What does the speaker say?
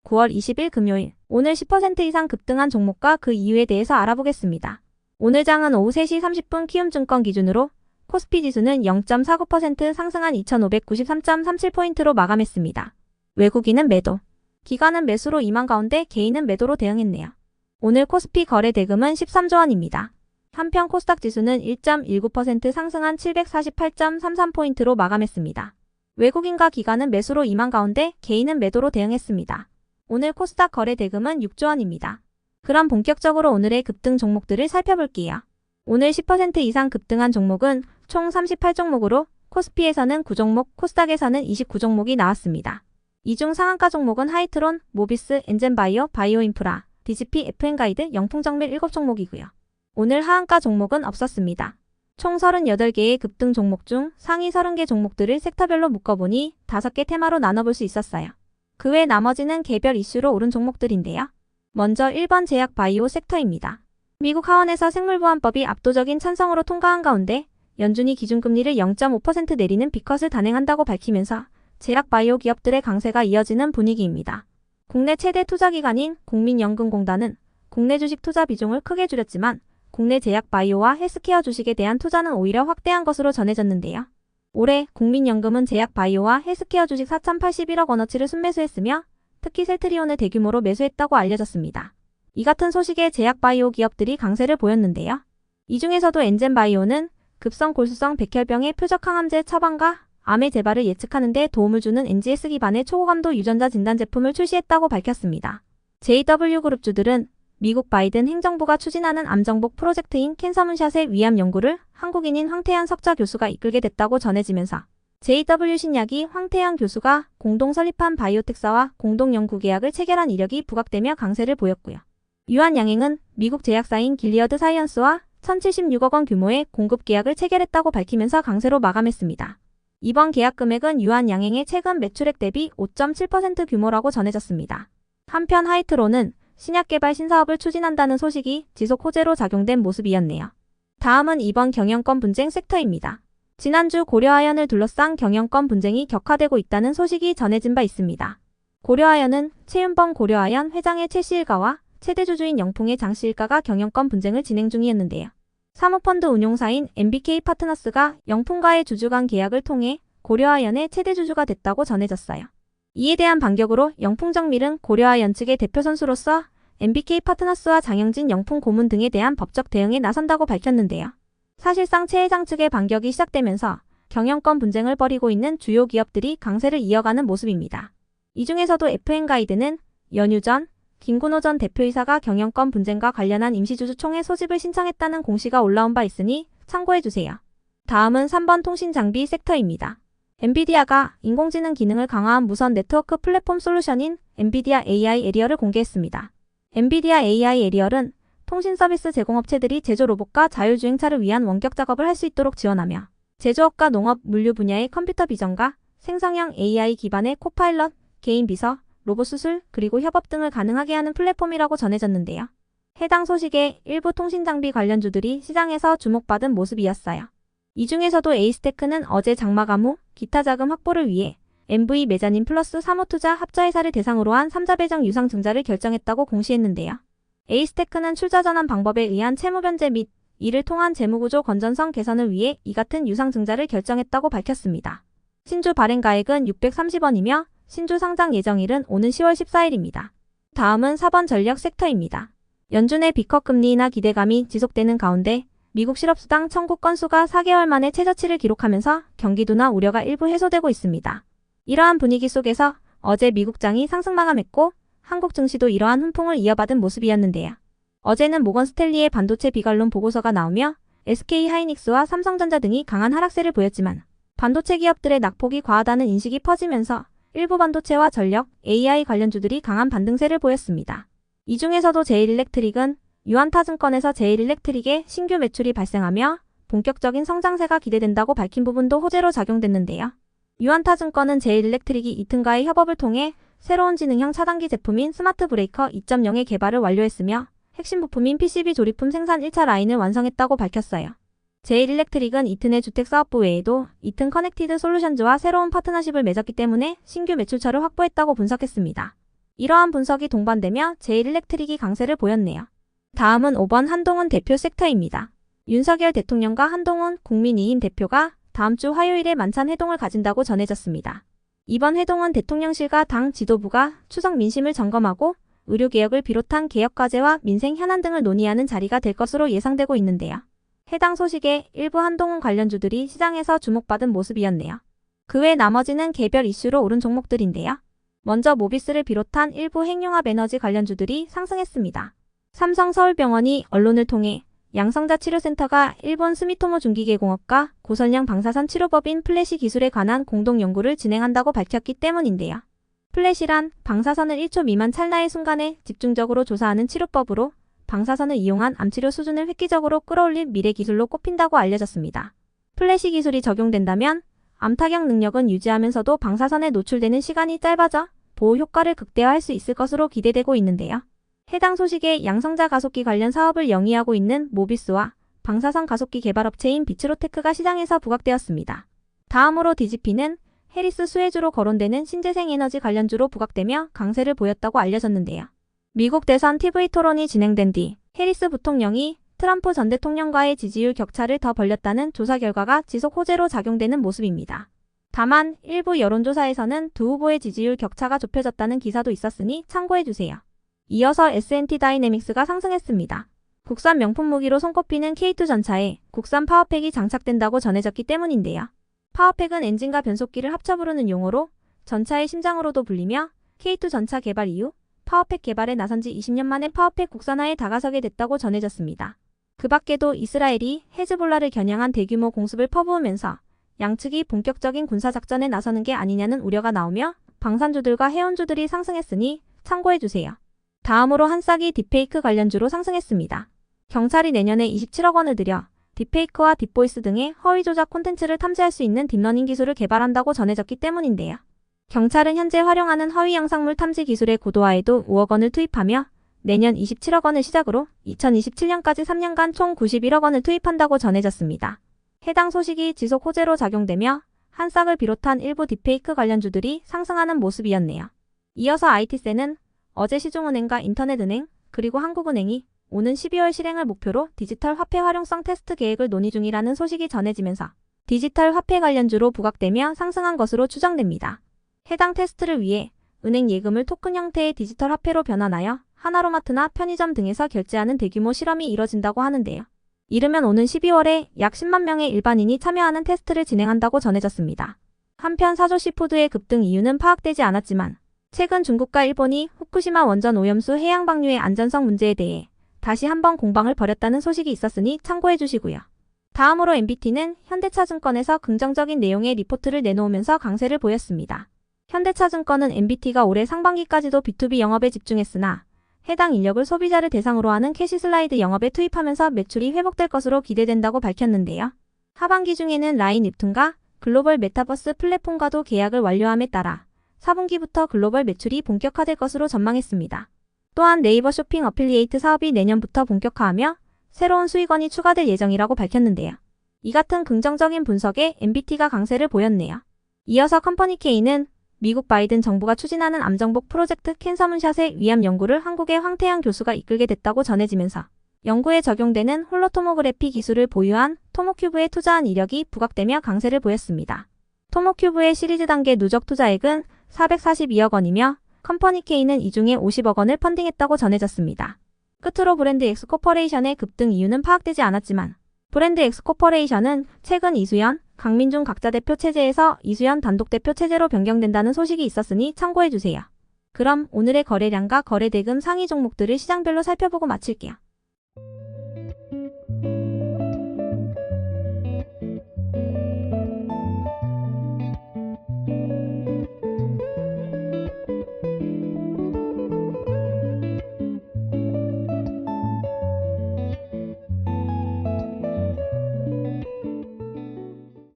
9월 20일 금요일, 오늘 10% 이상 급등한 종목과 그 이유에 대해서 알아보겠습니다. 오늘 장은 오후 3시 30분 키움증권 기준으로 코스피 지수는 0.49% 상승한 2593.37포인트로 마감했습니다. 외국인은 매도, 기관은 매수로 임한 가운데 개인은 매도로 대응했네요. 오늘 코스피 거래 대금은 13조 원입니다. 한편 코스닥 지수는 1.19% 상승한 748.33포인트로 마감했습니다. 외국인과 기관은 매수로 임한 가운데 개인은 매도로 대응했습니다. 오늘 코스닥 거래 대금은 6조 원입니다. 그럼 본격적으로 오늘의 급등 종목들을 살펴볼게요. 오늘 10% 이상 급등한 종목은 총 38종목으로 코스피에서는 9종목, 코스닥에서는 29종목이 나왔습니다. 이 중 상한가 종목은 하이트론, 모비스, 엔젠바이오, 바이오인프라, 디지피, FN가이드, 영풍정밀 7종목이고요. 오늘 하한가 종목은 없었습니다. 총 38개의 급등 종목 중 상위 30개 종목들을 섹터별로 묶어보니 5개 테마로 나눠볼 수 있었어요. 그 외 나머지는 개별 이슈로 오른 종목들인데요. 먼저 1번 제약 바이오 섹터입니다. 미국 하원에서 생물보안법이 압도적인 찬성으로 통과한 가운데 연준이 기준금리를 0.5% 내리는 비컷을 단행한다고 밝히면서 제약 바이오 기업들의 강세가 이어지는 분위기입니다. 국내 최대 투자기관인 국민연금공단은 국내 주식 투자 비중을 크게 줄였지만 국내 제약 바이오와 헬스케어 주식에 대한 투자는 오히려 확대한 것으로 전해졌는데요. 올해 국민연금은 제약 바이오와 헬스케어 주식 4,081억 원어치를 순매수했으며 특히 셀트리온을 대규모로 매수했다고 알려졌습니다. 이 같은 소식에 제약 바이오 기업들이 강세를 보였는데요. 이 중에서도 엔젠바이오는 급성 골수성 백혈병의 표적 항암제 처방과 암의 재발을 예측하는 데 도움을 주는 NGS 기반의 초고감도 유전자 진단 제품을 출시했다고 밝혔습니다. JW그룹주들은 미국 바이든 행정부가 추진하는 암정복 프로젝트인 캔서문샷의 위암 연구를 한국인인 황태현 석좌 교수가 이끌게 됐다고 전해지면서 JW신약이 황태현 교수가 공동 설립한 바이오텍사와 공동 연구 계약을 체결한 이력이 부각되며 강세를 보였고요. 유한양행은 미국 제약사인 길리어드 사이언스와 1,076억 원 규모의 공급 계약을 체결했다고 밝히면서 강세로 마감했습니다. 이번 계약 금액은 유한양행의 최근 매출액 대비 5.7% 규모라고 전해졌습니다. 한편 하이트론은 신약 개발 신사업을 추진한다는 소식이 지속 호재로 작용된 모습이었네요. 다음은 이번 경영권 분쟁 섹터입니다. 지난주 고려아연을 둘러싼 경영권 분쟁이 격화되고 있다는 소식이 전해진 바 있습니다. 고려아연은 최윤범 고려아연 회장의 최씨 일가와 최대 주주인 영풍의 장씨 일가가 경영권 분쟁을 진행 중이었는데요. 사모펀드 운용사인 MBK 파트너스가 영풍과의 주주 간 계약을 통해 고려아연의 최대 주주가 됐다고 전해졌어요. 이에 대한 반격으로 영풍정밀은 고려아연 측의 대표 선수로서 MBK 파트너스와 장영진 영풍 고문 등에 대한 법적 대응에 나선다고 밝혔는데요. 사실상 최 회장 측의 반격이 시작되면서 경영권 분쟁을 벌이고 있는 주요 기업들이 강세를 이어가는 모습입니다. 이 중에서도 FN가이드는 연휴 전 김근호 전 대표이사가 경영권 분쟁과 관련한 임시주주총회 소집을 신청했다는 공시가 올라온 바 있으니 참고해주세요. 다음은 3번 통신장비 섹터입니다. 엔비디아가 인공지능 기능을 강화한 무선 네트워크 플랫폼 솔루션인 엔비디아 AI 에리얼을 공개했습니다. 엔비디아 AI 에리얼은 통신 서비스 제공업체들이 제조 로봇과 자율주행차를 위한 원격 작업을 할 수 있도록 지원하며 제조업과 농업, 물류 분야의 컴퓨터 비전과 생성형 AI 기반의 코파일럿, 개인 비서, 로봇 수술, 그리고 협업 등을 가능하게 하는 플랫폼이라고 전해졌는데요. 해당 소식에 일부 통신장비 관련주들이 시장에서 주목받은 모습이었어요. 이 중에서도 에이스테크는 어제 장마 가무, 기타 자금 확보를 위해 MV 메자닌 플러스 사모투자 합자회사를 대상으로 한 3자 배정 유상 증자를 결정했다고 공시했는데요. 에이스테크는 출자 전환 방법에 의한 채무 변제 및 이를 통한 재무구조 건전성 개선을 위해 이 같은 유상 증자를 결정했다고 밝혔습니다. 신주 발행 가액은 630원이며 신주 상장 예정일은 오는 10월 14일입니다. 다음은 4번 전력 섹터입니다. 연준의 비컷 금리 인하 기대감이 지속되는 가운데 미국 실업수당 청구 건수가 4개월 만에 최저치를 기록하면서 경기 둔화 우려가 일부 해소되고 있습니다. 이러한 분위기 속에서 어제 미국장이 상승 마감했고 한국 증시도 이러한 훈풍을 이어받은 모습이었는데요. 어제는 모건 스탠리의 반도체 비관론 보고서가 나오며 SK하이닉스와 삼성전자 등이 강한 하락세를 보였지만 반도체 기업들의 낙폭이 과하다는 인식이 퍼지면서 일부 반도체와 전력, AI 관련주들이 강한 반등세를 보였습니다. 이 중에서도 제일일렉트릭은 유한타증권에서 제일일렉트릭의 신규 매출이 발생하며 본격적인 성장세가 기대된다고 밝힌 부분도 호재로 작용됐는데요. 유한타증권은 제일일렉트릭이 이튼과의 협업을 통해 새로운 지능형 차단기 제품인 스마트 브레이커 2.0의 개발을 완료했으며 핵심 부품인 PCB 조립품 생산 1차 라인을 완성했다고 밝혔어요. 제일일렉트릭은 이튼의 주택사업부 외에도 이튼 커넥티드 솔루션즈와 새로운 파트너십을 맺었기 때문에 신규 매출처를 확보했다고 분석했습니다. 이러한 분석이 동반되며 제일일렉트릭이 강세를 보였네요. 다음은 5번 한동훈 대표 섹터입니다. 윤석열 대통령과 한동훈 국민의힘 대표가 다음 주 화요일에 만찬 회동을 가진다고 전해졌습니다. 이번 회동은 대통령실과 당 지도부가 추석 민심을 점검하고 의료개혁을 비롯한 개혁과제와 민생 현안 등을 논의하는 자리가 될 것으로 예상되고 있는데요. 해당 소식에 일부 한동훈 관련주들이 시장에서 주목받은 모습이었네요. 그 외 나머지는 개별 이슈로 오른 종목들인데요. 먼저 모비스를 비롯한 일부 핵융합 에너지 관련주들이 상승했습니다. 삼성서울병원이 언론을 통해 양성자 치료센터가 일본 스미토모 중기계공업과 고선량 방사선 치료법인 플래시 기술에 관한 공동 연구를 진행한다고 밝혔기 때문인데요. 플래시란 방사선을 1초 미만 찰나의 순간에 집중적으로 조사하는 치료법으로 방사선을 이용한 암치료 수준을 획기적으로 끌어올릴 미래 기술로 꼽힌다고 알려졌습니다. 플래시 기술이 적용된다면 암 타격 능력은 유지하면서도 방사선에 노출되는 시간이 짧아져 보호 효과를 극대화할 수 있을 것으로 기대되고 있는데요. 해당 소식에 양성자 가속기 관련 사업을 영위하고 있는 모비스와 방사선 가속기 개발업체인 비츠로테크가 시장에서 부각되었습니다. 다음으로 DGP는 해리스 수혜주로 거론되는 신재생 에너지 관련주로 부각되며 강세를 보였다고 알려졌는데요. 미국 대선 TV 토론이 진행된 뒤 해리스 부통령이 트럼프 전 대통령과의 지지율 격차를 더 벌렸다는 조사 결과가 지속 호재로 작용되는 모습입니다. 다만 일부 여론조사에서는 두 후보의 지지율 격차가 좁혀졌다는 기사도 있었으니 참고해주세요. 이어서 S&T 다이내믹스가 상승했습니다. 국산 명품 무기로 손꼽히는 K2 전차에 국산 파워팩이 장착된다고 전해졌기 때문인데요. 파워팩은 엔진과 변속기를 합쳐 부르는 용어로 전차의 심장으로도 불리며 K2 전차 개발 이후 파워팩 개발에 나선 지 20년 만에 파워팩 국산화에 다가서게 됐다고 전해졌습니다. 그 밖에도 이스라엘이 헤즈볼라를 겨냥한 대규모 공습을 퍼부으면서 양측이 본격적인 군사작전에 나서는 게 아니냐는 우려가 나오며 방산주들과 해운주들이 상승했으니 참고해주세요. 다음으로 한싹이 딥페이크 관련주로 상승했습니다. 경찰이 내년에 27억 원을 들여 딥페이크와 딥보이스 등의 허위 조작 콘텐츠를 탐지할 수 있는 딥러닝 기술을 개발한다고 전해졌기 때문인데요. 경찰은 현재 활용하는 허위 영상물 탐지 기술의 고도화에도 5억 원을 투입하며 내년 27억 원을 시작으로 2027년까지 3년간 총 91억 원을 투입한다고 전해졌습니다. 해당 소식이 지속 호재로 작용되며 한싹을 비롯한 일부 딥페이크 관련주들이 상승하는 모습이었네요. 이어서 IT세는 어제 시중은행과 인터넷은행 그리고 한국은행이 오는 12월 실행을 목표로 디지털 화폐 활용성 테스트 계획을 논의 중이라는 소식이 전해지면서 디지털 화폐 관련주로 부각되며 상승한 것으로 추정됩니다. 해당 테스트를 위해 은행 예금을 토큰 형태의 디지털 화폐로 변환하여 하나로마트나 편의점 등에서 결제하는 대규모 실험이 이뤄진다고 하는데요. 이르면 오는 12월에 약 10만 명의 일반인이 참여하는 테스트를 진행한다고 전해졌습니다. 한편 사조시푸드의 급등 이유는 파악되지 않았지만 최근 중국과 일본이 후쿠시마 원전 오염수 해양 방류의 안전성 문제에 대해 다시 한번 공방을 벌였다는 소식이 있었으니 참고해 주시고요. 다음으로 MBT는 현대차증권에서 긍정적인 내용의 리포트를 내놓으면서 강세를 보였습니다. 현대차증권은 MBT가 올해 상반기까지도 B2B 영업에 집중했으나 해당 인력을 소비자를 대상으로 하는 캐시슬라이드 영업에 투입하면서 매출이 회복될 것으로 기대된다고 밝혔는데요. 하반기 중에는 라인 웹툰과 글로벌 메타버스 플랫폼과도 계약을 완료함에 따라 4분기부터 글로벌 매출이 본격화될 것으로 전망했습니다. 또한 네이버 쇼핑 어필리에이트 사업이 내년부터 본격화하며 새로운 수익원이 추가될 예정이라고 밝혔는데요. 이 같은 긍정적인 분석에 MBT가 강세를 보였네요. 이어서 컴퍼니K는 미국 바이든 정부가 추진하는 암정복 프로젝트 캔서문샷의 위암 연구를 한국의 황태양 교수가 이끌게 됐다고 전해지면서 연구에 적용되는 홀로토모그래피 기술을 보유한 토모큐브에 투자한 이력이 부각되며 강세를 보였습니다. 토모큐브의 시리즈 단계 누적 투자액은 442억 원이며 컴퍼니K는 이 중에 50억 원을 펀딩했다고 전해졌습니다. 끝으로 브랜드 엑스코퍼레이션의 급등 이유는 파악되지 않았지만 브랜드 엑스코퍼레이션은 최근 이수연, 강민중 각자 대표 체제에서 이수연 단독 대표 체제로 변경된다는 소식이 있었으니 참고해주세요. 그럼 오늘의 거래량과 거래대금 상위 종목들을 시장별로 살펴보고 마칠게요.